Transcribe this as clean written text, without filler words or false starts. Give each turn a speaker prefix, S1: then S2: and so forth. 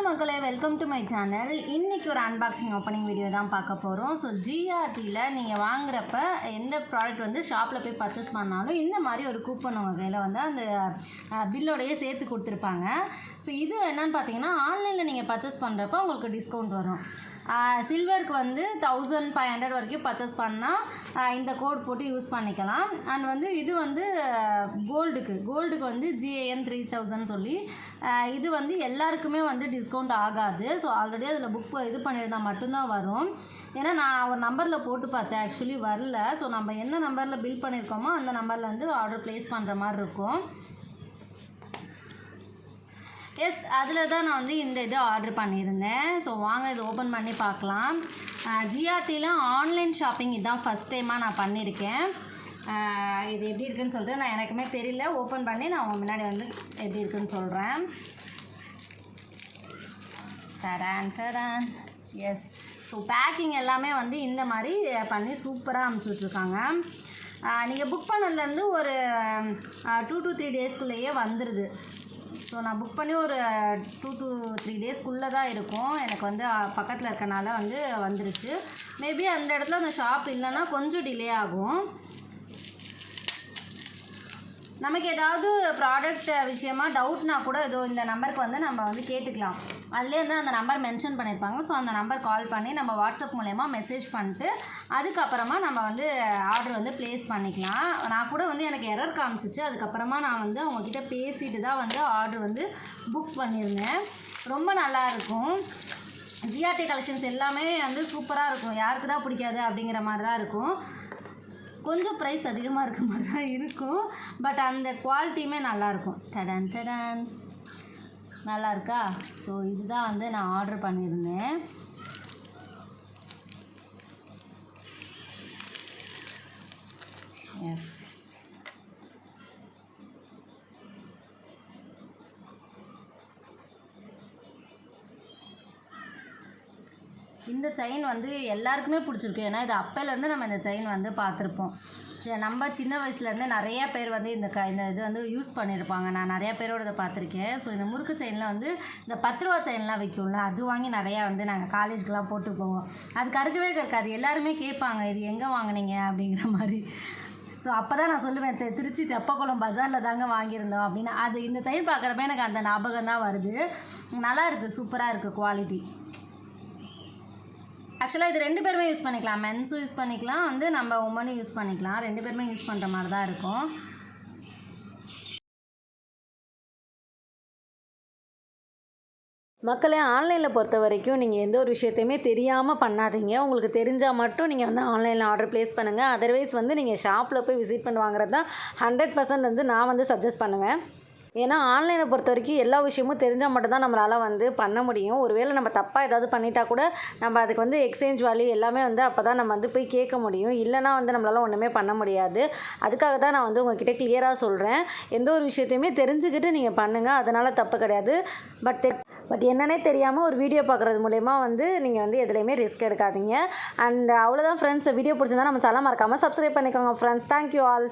S1: மக்களே, welcome to my channel. இன்றைக்கி ஒரு அன்பாக்சிங் ஓப்பனிங் வீடியோ தான் பார்க்க போகிறோம். ஸோ ஜிஆர்டியில் நீங்கள் வாங்குறப்ப எந்த ப்ராடக்ட் வந்து ஷாப்பில் போய் பர்ச்சேஸ் பண்ணாலும் இந்த மாதிரி ஒரு கூப்பன் உங்கள் கையில் வந்து அந்த பில்லோடையே சேர்த்து கொடுத்துருப்பாங்க. ஸோ இது என்னென்னு பார்த்தீங்கன்னா, ஆன்லைனில் நீங்கள் பர்ச்சேஸ் பண்ணுறப்ப உங்களுக்கு டிஸ்கவுண்ட் வரும். சில்வருக்கு வந்து 1500 வரைக்கும் பர்ச்சேஸ் பண்ணால் இந்த கோட் போட்டு யூஸ் பண்ணிக்கலாம். அண்ட் வந்து இது வந்து கோல்டுக்கு வந்து GAN 3000 சொல்லி இது வந்து எல்லாருக்குமே வந்து டிஸ்கவுண்ட் ஆகாது. ஸோ ஆல்ரெடி அதில் புக் இது பண்ணியிருந்தால் மட்டும்தான் வரும். ஏன்னா நான் ஒரு நம்பரில் போட்டு பார்த்தேன், ஆக்சுவலி வரல. ஸோ நம்ம என்ன நம்பரில் பில் பண்ணியிருக்கோமோ அந்த நம்பரில் வந்து ஆர்டர் ப்ளேஸ் பண்ணுற மாதிரி இருக்கும். எஸ், அதில் தான் நான் வந்து இந்த இது ஆர்டர் பண்ணியிருந்தேன். ஸோ வாங்க இது ஓப்பன் பண்ணி பார்க்கலாம். ஜிஆர்டியில் ஆன்லைன் ஷாப்பிங் இதுதான் ஃபஸ்ட் டைமாக நான் பண்ணியிருக்கேன். இது எப்படி இருக்குதுன்னு சொல்லிட்டு நான் எனக்குமே தெரியல. ஓப்பன் பண்ணி நான் உங்கள் முன்னாடி வந்து எப்படி இருக்குதுன்னு சொல்கிறேன். தரான் எஸ். ஸோ பேக்கிங் எல்லாமே வந்து இந்த மாதிரி பண்ணி சூப்பராக அனுப்பிச்சி விட்ருக்காங்க. நீங்கள் புக் பண்ணதுலேருந்து ஒரு 2 to 3 டேஸ்க்குள்ளேயே வந்துடுது. ஸோ நான் புக் பண்ணி ஒரு 2 to 3 டேஸ்க்குள்ளே தான் இருக்கும். எனக்கு வந்து பக்கத்தில் இருக்கனால வந்து வந்துருச்சு. மேபி அந்த இடத்துல அந்த ஷாப் இல்லைன்னா கொஞ்சம் டிலே ஆகும். நமக்கு ஏதாவது ப்ராடக்ட் விஷயமாக டவுட்னா கூட ஏதோ இந்த நம்பருக்கு வந்து நம்ம வந்து கேட்டுக்கலாம். அதுலேயே வந்து அந்த நம்பர் மென்ஷன் பண்ணியிருப்பாங்க. ஸோ அந்த நம்பர் கால் பண்ணி நம்ம வாட்ஸ்அப் மூலயமா மெசேஜ் பண்ணிட்டு அதுக்கப்புறமா நம்ம வந்து ஆர்டர் வந்து ப்ளேஸ் பண்ணிக்கலாம். நான் கூட வந்து எனக்கு எரர் காமிச்சிச்சு. அதுக்கப்புறமா நான் வந்து அவங்கக்கிட்ட பேசிட்டு தான் வந்து ஆர்டர் வந்து புக் பண்ணியிருந்தேன். ரொம்ப நல்லாயிருக்கும். ஜிஆர்டி கலெக்ஷன்ஸ் எல்லாமே வந்து சூப்பராக இருக்கும். யாருக்கு தான் பிடிக்காது அப்படிங்கிற மாதிரி தான் இருக்கும். கொஞ்சம் ப்ரைஸ் அதிகமாக இருக்க மாதிரி தான் இருக்கும். பட் அந்த குவாலிட்டியுமே நல்லாயிருக்கும். தடான் நல்லா இருக்கா? ஸோ இதுதான் வந்து நான் ஆர்டர் பண்ணியிருந்தேன். எஸ், இந்த செயின் வந்து எல்லாருக்குமே பிடிச்சிருக்கு. ஏன்னா இது அப்போலேருந்து நம்ம இந்த செயின் வந்து பார்த்துருப்போம். நம்ம சின்ன வயசுலேருந்து நிறையா பேர் வந்து இந்த இது வந்து யூஸ் பண்ணியிருப்பாங்க. நான் நிறையா பேரோட இதை பார்த்துருக்கேன். ஸோ இந்த முறுக்கு செயினில் வந்து இந்த 10 ரூபா செயின்லாம் விற்கும்ல, அது வாங்கி நிறையா வந்து நாங்கள் காலேஜுக்கெலாம் போட்டு போவோம். அது கறக்கவே கறக்காது. எல்லாருமே கேட்பாங்க, இது எங்கே வாங்கினீங்க அப்படிங்கிற மாதிரி. ஸோ அப்போ தான் நான் சொல்லுவேன், திருச்சி தெப்பக்குளம் பஜாரில் தாங்க வாங்கியிருந்தோம் அப்படின்னு. அது இந்த செயின் பார்க்குறப்ப எனக்கு அந்த ஞாபகம் தான் வருது. நல்லா இருக்குது, சூப்பராக இருக்குது குவாலிட்டி. ஆக்சுவலாக இது 2 பேருமே யூஸ் பண்ணிக்கலாம். மென்ஸும் யூஸ் பண்ணிக்கலாம், வந்து நம்ம உமனும் யூஸ் பண்ணிக்கலாம். 2 பேருமே யூஸ் பண்ணுற மாதிரி தான் இருக்கும். மக்களே, ஆன்லைனில் பொறுத்த வரைக்கும் நீங்கள் எந்த ஒரு விஷயத்தையுமே தெரியாமல் பண்ணாதீங்க. உங்களுக்கு தெரிஞ்சால் மட்டும் நீங்கள் வந்து ஆன்லைனில் ஆர்டர் ப்ளேஸ் பண்ணுங்கள். அதர்வைஸ் வந்து நீங்கள் ஷாப்பில் போய் விசிட் பண்ணி வாங்குறது தான் 100% வந்து நான் வந்து சஜஸ்ட் பண்ணுவேன். ஏன்னா ஆன்லைனை பொறுத்த வரைக்கும் எல்லா விஷயமும் தெரிஞ்சால் மட்டும்தான் நம்மளால் வந்து பண்ண முடியும். ஒருவேளை நம்ம தப்பாக ஏதாவது பண்ணிட்டா கூட நம்ம அதுக்கு வந்து எக்ஸ்சேஞ்ச் வேல்யூ எல்லாமே வந்து அப்போ தான் நம்ம வந்து போய் கேட்க முடியும். இல்லைனா வந்து நம்மளால் ஒன்றுமே பண்ண முடியாது. அதுக்காக தான் நான் வந்து உங்கள்கிட்ட கிளியராக சொல்கிறேன். எந்த ஒரு விஷயத்தையுமே தெரிஞ்சுக்கிட்டு நீங்கள் பண்ணுங்கள், அதனால் தப்பு கிடையாது. பட் என்னன்னே தெரியாமல் ஒரு வீடியோ பார்க்குறது மூலயமா வந்து நீங்கள் வந்து எதுலேயுமே ரிஸ்க் எடுக்காதீங்க. அண்ட் அவ்வளோதான் ஃப்ரெண்ட்ஸ். வீடியோ பிடிச்சிருந்தா நம்ம சேனல் மறக்காமல் சப்ஸ்கிரைப் பண்ணிக்கோங்க ஃப்ரெண்ட்ஸ். Thank you all.